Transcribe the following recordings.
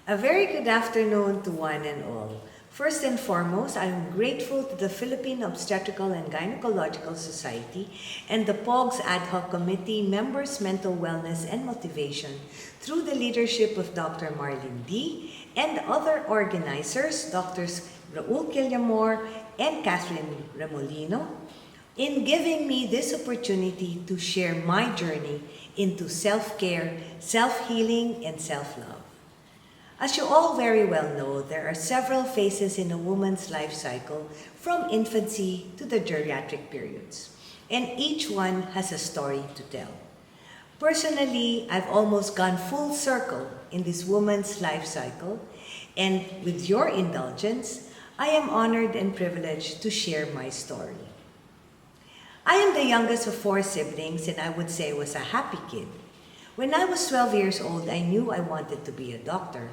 A very good afternoon to one and all. First and foremost, I am grateful to the Philippine Obstetrical and Gynecological Society and the POGS Ad Hoc Committee members' mental wellness and motivation through the leadership of Dr. Marlene D. and other organizers, Drs. Raul Quillamor and Catherine Remolino, in giving me this opportunity to share my journey into self-care, self-healing, and self-love. As you all very well know, there are several phases in a woman's life cycle from infancy to the geriatric periods, and each one has a story to tell. Personally, I've almost gone full circle in this woman's life cycle, and with your indulgence, I am honored and privileged to share my story. I am the youngest of 4 siblings, and I would say was a happy kid. When I was 12 years old, I knew I wanted to be a doctor.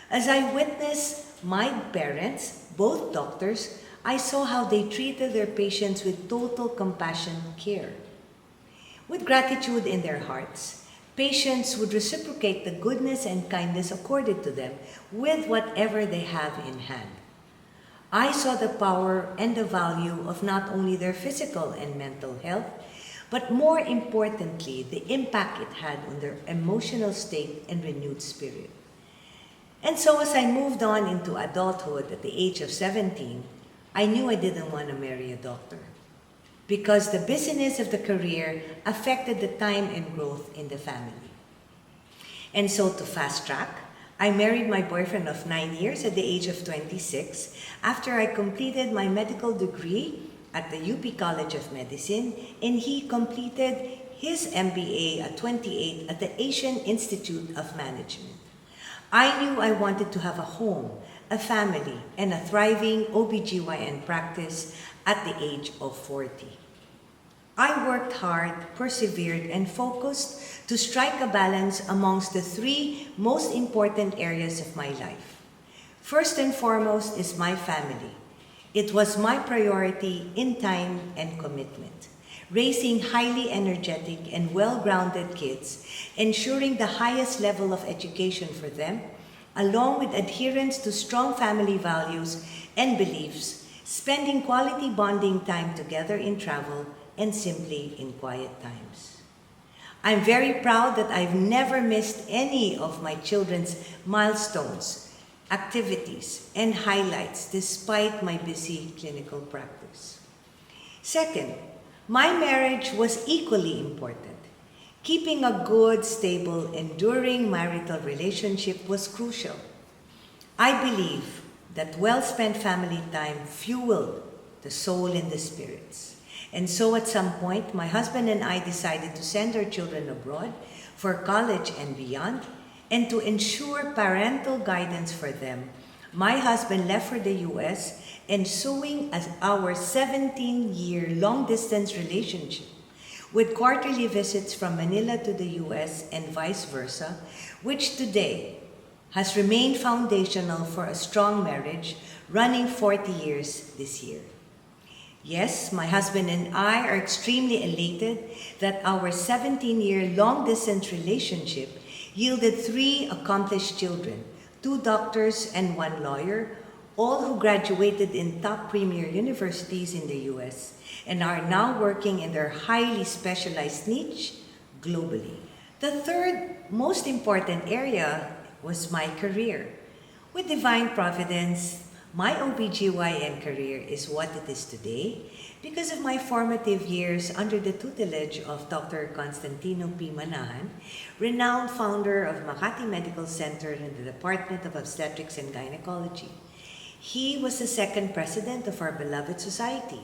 As I witnessed my parents, both doctors, I saw how they treated their patients with total compassion and care. With gratitude in their hearts, patients would reciprocate the goodness and kindness accorded to them with whatever they have in hand. I saw the power and the value of not only their physical and mental health, but more importantly, the impact it had on their emotional state and renewed spirit. And so as I moved on into adulthood at the age of 17, I knew I didn't want to marry a doctor because the busyness of the career affected the time and growth in the family. And so to fast track, I married my boyfriend of 9 years at the age of 26 after I completed my medical degree at the UP College of Medicine, and he completed his MBA at 28 at the Asian Institute of Management. I knew I wanted to have a home, a family, and a thriving OB-GYN practice at the age of 40. I worked hard, persevered, and focused to strike a balance amongst the 3 most important areas of my life. First and foremost is my family. It was my priority in time and commitment. Raising highly energetic and well-grounded kids, ensuring the highest level of education for them, along with adherence to strong family values and beliefs, spending quality bonding time together in travel, and simply in quiet times. I'm very proud that I've never missed any of my children's milestones, activities, and highlights despite my busy clinical practice. Second, my marriage was equally important. Keeping a good, stable, enduring marital relationship was crucial. I believe that well-spent family time fueled the soul and the spirits. And so at some point, my husband and I decided to send our children abroad for college and beyond, and to ensure parental guidance for them, my husband left for the US, ensuing as our 17-year long-distance relationship with quarterly visits from Manila to the US and vice versa, which today has remained foundational for a strong marriage running 40 years this year. Yes, my husband and I are extremely elated that our 17-year long-distance relationship yielded 3 accomplished children, 2 doctors and 1 lawyer, all who graduated in top premier universities in the US and are now working in their highly specialized niche globally. The third most important area was my career. With divine providence, my OB-GYN career is what it is today because of my formative years under the tutelage of Dr. Constantino P. Manahan, renowned founder of Makati Medical Center in the Department of Obstetrics and Gynecology. He was the 2nd president of our beloved society.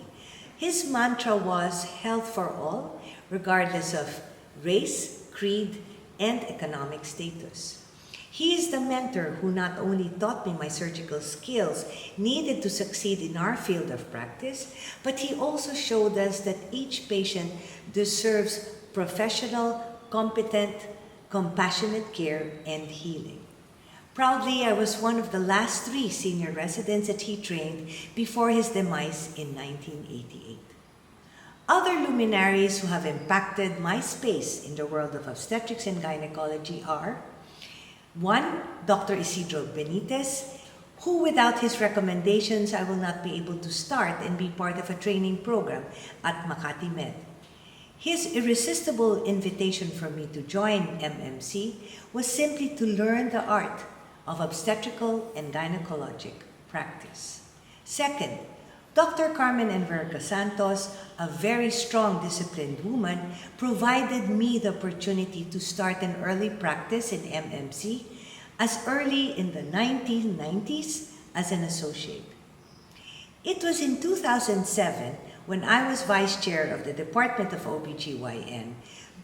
His mantra was health for all, regardless of race, creed, and economic status. He is the mentor who not only taught me my surgical skills needed to succeed in our field of practice, but he also showed us that each patient deserves professional, competent, compassionate care and healing. Proudly, I was one of the last 3 senior residents that he trained before his demise in 1988. Other luminaries who have impacted my space in the world of obstetrics and gynecology are One, Dr. Isidro Benitez, who without his recommendations I will not be able to start and be part of a training program at Makati Med. His irresistible invitation for me to join MMC was simply to learn the art of obstetrical and gynecologic practice. Second, Dr. Carmen Enverga Santos, a very strong, disciplined woman, provided me the opportunity to start an early practice in MMC as early in the 1990s as an associate. It was in 2007 when I was vice chair of the Department of OB-GYN,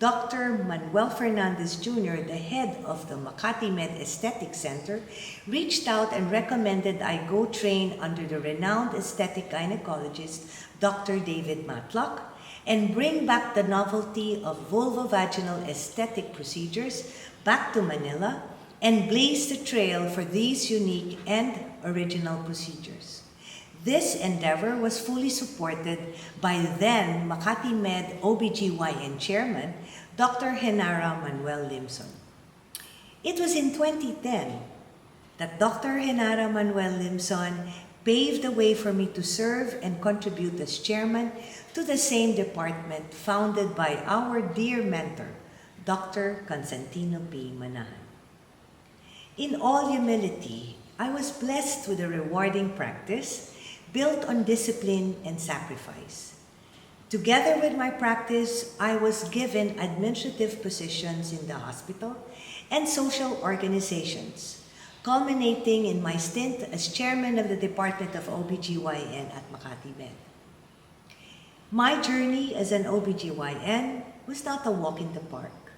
Dr. Manuel Fernandez Jr., the head of the Makati Med Aesthetic Center, reached out and recommended I go train under the renowned aesthetic gynecologist Dr. David Matlock and bring back the novelty of vulvovaginal aesthetic procedures back to Manila and blaze the trail for these unique and original procedures. This endeavor was fully supported by then Makati Med OB-GYN chairman, Dr. Genara Manuel Limson. It was in 2010 that Dr. Genara Manuel Limson paved the way for me to serve and contribute as chairman to the same department founded by our dear mentor, Dr. Constantino P. Manahan. In all humility, I was blessed with a rewarding practice built on discipline and sacrifice. Together with my practice, I was given administrative positions in the hospital and social organizations, culminating in my stint as chairman of the Department of OB-GYN at Makati Med. My journey as an OB-GYN was not a walk in the park.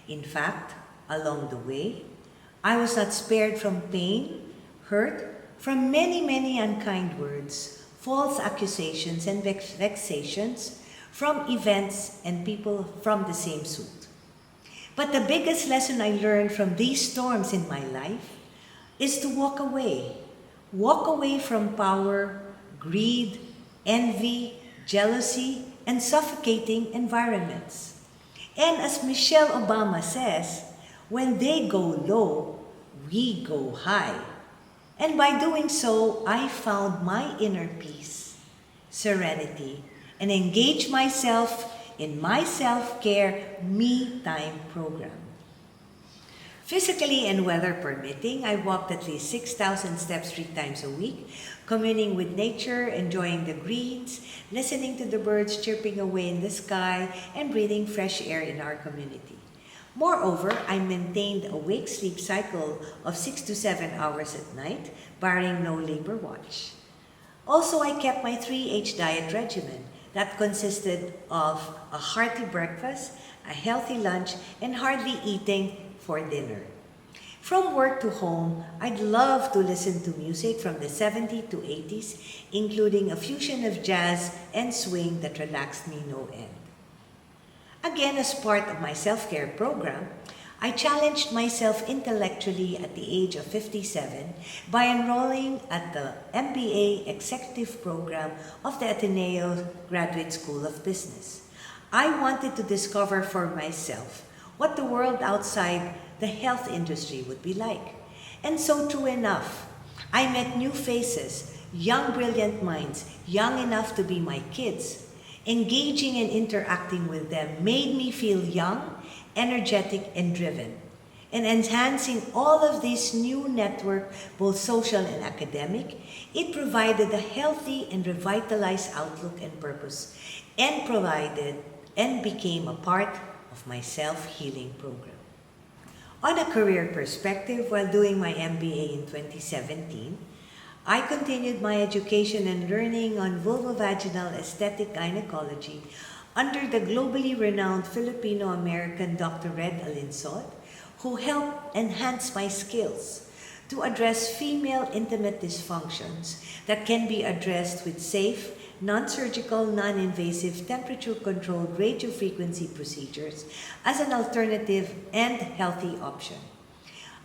In fact, along the way, I was not spared from pain, hurt, from many unkind words, false accusations, and vexations from events and people from the same suit. But the biggest lesson I learned from these storms in my life is to walk away. Walk away from power, greed, envy, jealousy, and suffocating environments. And as Michelle Obama says, when they go low, we go high. And by doing so, I found my inner peace, serenity, and engaged myself in my self-care me time program. Physically and weather permitting, I walked at least 6,000 steps 3 times a week, communing with nature, enjoying the greens, listening to the birds chirping away in the sky, and breathing fresh air in our community. Moreover, I maintained a wake-sleep cycle of 6 to 7 hours at night, barring no labor watch. Also, I kept my 3H diet regimen that consisted of a hearty breakfast, a healthy lunch, and hardly eating for dinner. From work to home, I'd love to listen to music from the 70s to 80s, including a fusion of jazz and swing that relaxed me no end. Again, as part of my self-care program, I challenged myself intellectually at the age of 57 by enrolling at the MBA Executive Program of the Ateneo Graduate School of Business. I wanted to discover for myself what the world outside the health industry would be like. And so true enough, I met new faces, young brilliant minds, young enough to be my kids. Engaging and interacting with them made me feel young, energetic, and driven. And enhancing all of this new network, both social and academic, it provided a healthy and revitalized outlook and purpose, and became a part of my self-healing program. On a career perspective, while doing my MBA in 2017, I continued my education and learning on vulvovaginal aesthetic gynecology under the globally renowned Filipino-American Dr. Red Alinsod, who helped enhance my skills to address female intimate dysfunctions that can be addressed with safe, non-surgical, non-invasive, temperature-controlled radiofrequency procedures as an alternative and healthy option.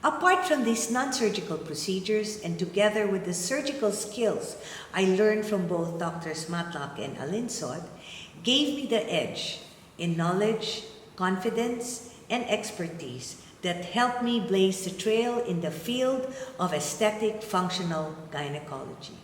Apart from these non-surgical procedures and together with the surgical skills I learned from both Drs. Matlock and Alinsod, gave me the edge in knowledge, confidence, and expertise that helped me blaze the trail in the field of aesthetic functional gynecology.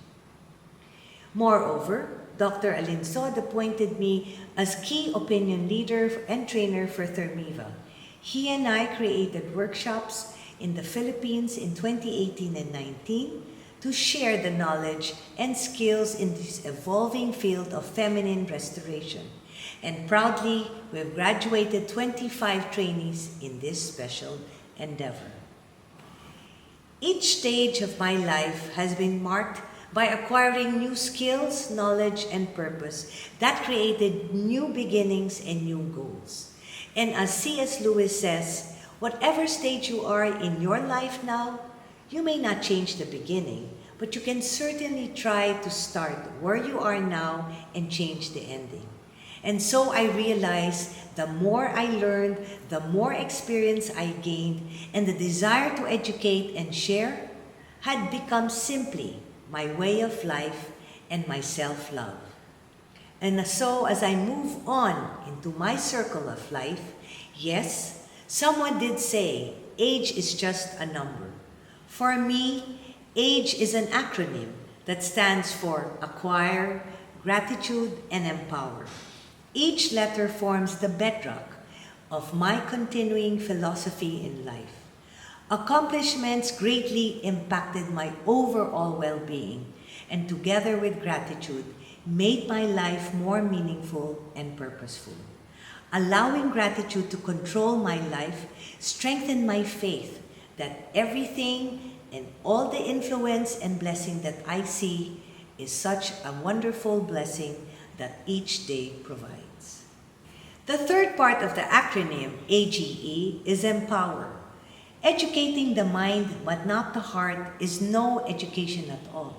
Moreover, Dr. Alinsod appointed me as key opinion leader and trainer for Thermiva. He and I created workshops in the Philippines in 2018 and 19 to share the knowledge and skills in this evolving field of feminine restoration. And proudly, we've graduated 25 trainees in this special endeavor. Each stage of my life has been marked by acquiring new skills, knowledge, and purpose that created new beginnings and new goals. And as C.S. Lewis says, whatever stage you are in your life now, you may not change the beginning, but you can certainly try to start where you are now and change the ending. And so I realized the more I learned, the more experience I gained, and the desire to educate and share had become simply my way of life and my self-love. And so as I move on into my circle of life, yes, someone did say age is just a number. For me, age is an acronym that stands for acquire, gratitude, and empower. Each letter forms the bedrock of my continuing philosophy in life. Accomplishments greatly impacted my overall well-being, and together with gratitude, made my life more meaningful and purposeful. Allowing gratitude to control my life strengthened my faith that everything and all the influence and blessing that I see is such a wonderful blessing that each day provides. The third part of the acronym AGE is empower. Educating the mind but not the heart is no education at all,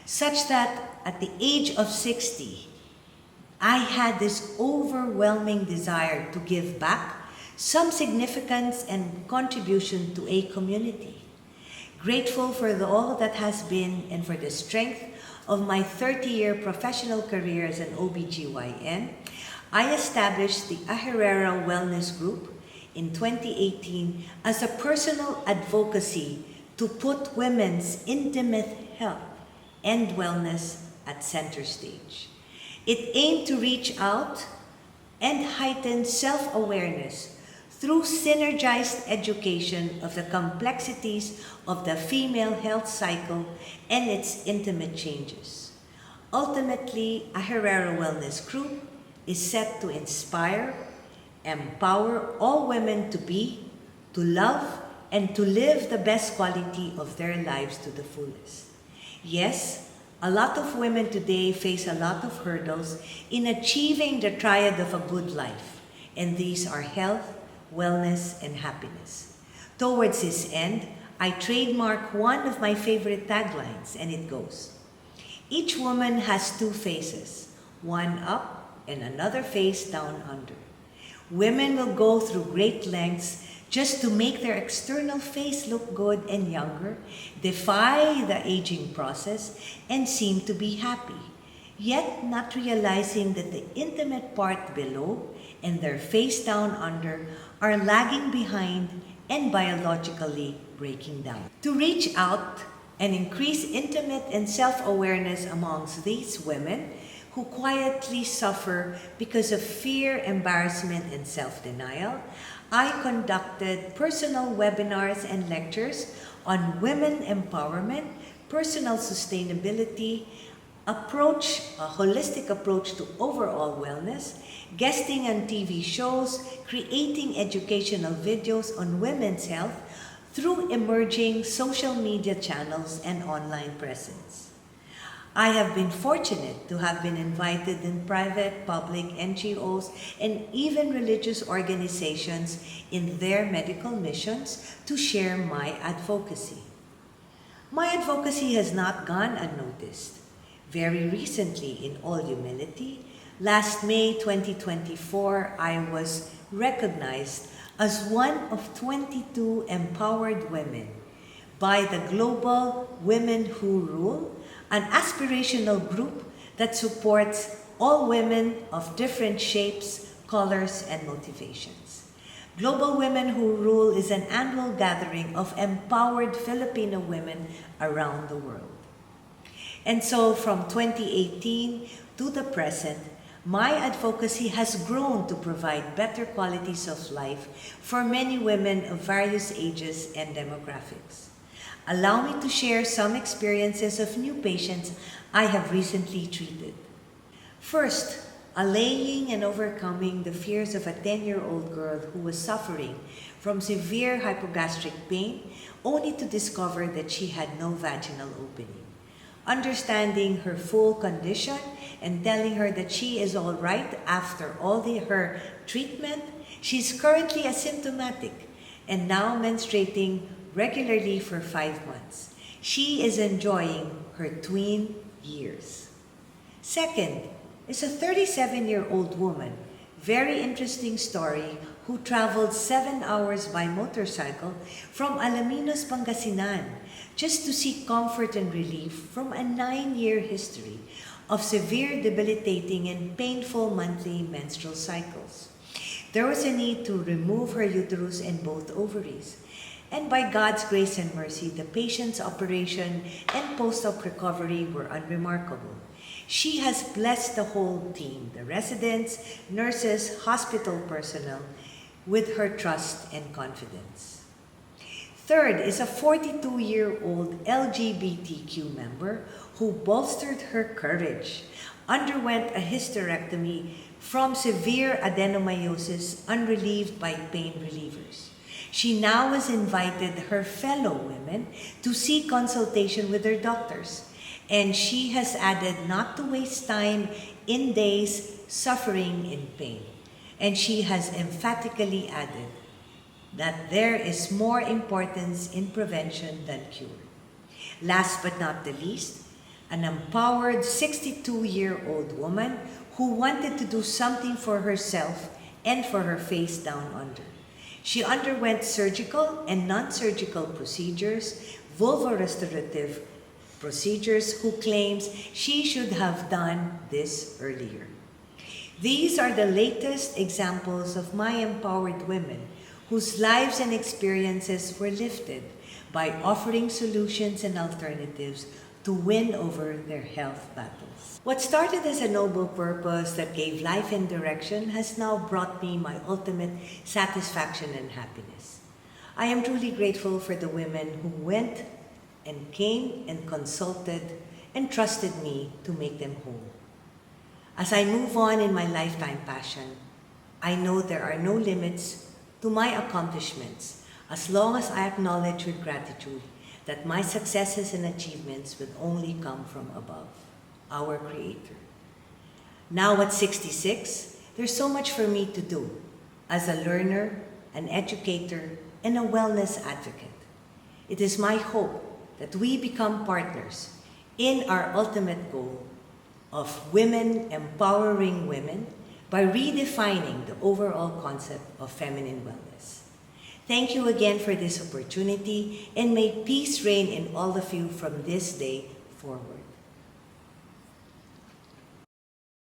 such that at the age of 60, I had this overwhelming desire to give back some significance and contribution to a community. Grateful for all that has been and for the strength of my 30-year professional career as an OB-GYN, I established the Aherrera Wellness Group in 2018 as a personal advocacy to put women's intimate health and wellness at center stage. It aimed to reach out and heighten self-awareness through synergized education of the complexities of the female health cycle and its intimate changes. Ultimately, Aherrera Wellness Group is set to inspire, empower all women to be, to love, and to live the best quality of their lives to the fullest. Yes, a lot of women today face a lot of hurdles in achieving the triad of a good life, and these are health, wellness, and happiness. Towards this end, I trademark one of my favorite taglines, and it goes, each woman has two faces, one up and another face down under. Women will go through great lengths just to make their external face look good and younger, defy the aging process, and seem to be happy, yet not realizing that the intimate part below and their face down under are lagging behind and biologically breaking down. To reach out and increase intimate and self-awareness amongst these women who quietly suffer because of fear, embarrassment, and self-denial, I conducted personal webinars and lectures on women empowerment, personal sustainability, a holistic approach to overall wellness, guesting on TV shows, creating educational videos on women's health through emerging social media channels and online presence. I have been fortunate to have been invited in private, public, NGOs, and even religious organizations in their medical missions to share my advocacy. My advocacy has not gone unnoticed. Very recently, in all humility, last May 2024, I was recognized as one of 22 empowered women by the Global Women Who Rule, an aspirational group that supports all women of different shapes, colors, and motivations. Global Women Who Rule is an annual gathering of empowered Filipino women around the world. And so from 2018 to the present, my advocacy has grown to provide better qualities of life for many women of various ages and demographics. Allow me to share some experiences of new patients I have recently treated. First, allaying and overcoming the fears of a 10-year-old girl who was suffering from severe hypogastric pain only to discover that she had no vaginal opening. Understanding her full condition and telling her that she is all right after her treatment, she's currently asymptomatic and now menstruating regularly for 5 months. She is enjoying her tween years. Second is a 37-year-old woman, very interesting story, who traveled 7 hours by motorcycle from Alaminos, Pangasinan, just to seek comfort and relief from a 9-year history of severe, debilitating, and painful monthly menstrual cycles. There was a need to remove her uterus and both ovaries. And by God's grace and mercy, the patient's operation and post-op recovery were unremarkable. She has blessed the whole team, the residents, nurses, hospital personnel, with her trust and confidence. Third is a 42-year-old LGBTQ member who bolstered her courage, underwent a hysterectomy from severe adenomyosis unrelieved by pain relievers. She now has invited her fellow women to seek consultation with their doctors, and she has added not to waste time in days suffering in pain. And she has emphatically added that there is more importance in prevention than cure. Last but not the least, an empowered 62-year-old woman who wanted to do something for herself and for her face down under. She underwent surgical and non-surgical procedures, vulva-restorative procedures, who claims she should have done this earlier. These are the latest examples of my empowered women whose lives and experiences were lifted by offering solutions and alternatives to win over their health battles. What started as a noble purpose that gave life and direction has now brought me my ultimate satisfaction and happiness. I am truly grateful for the women who went and came and consulted and trusted me to make them whole. As I move on in my lifetime passion, I know there are no limits to my accomplishments as long as I acknowledge with gratitude that my successes and achievements will only come from above, our Creator. Now at 66, there's so much for me to do as a learner, an educator, and a wellness advocate. It is my hope that we become partners in our ultimate goal of women empowering women by redefining the overall concept of feminine wellness. Thank you again for this opportunity, and may peace reign in all of you from this day forward.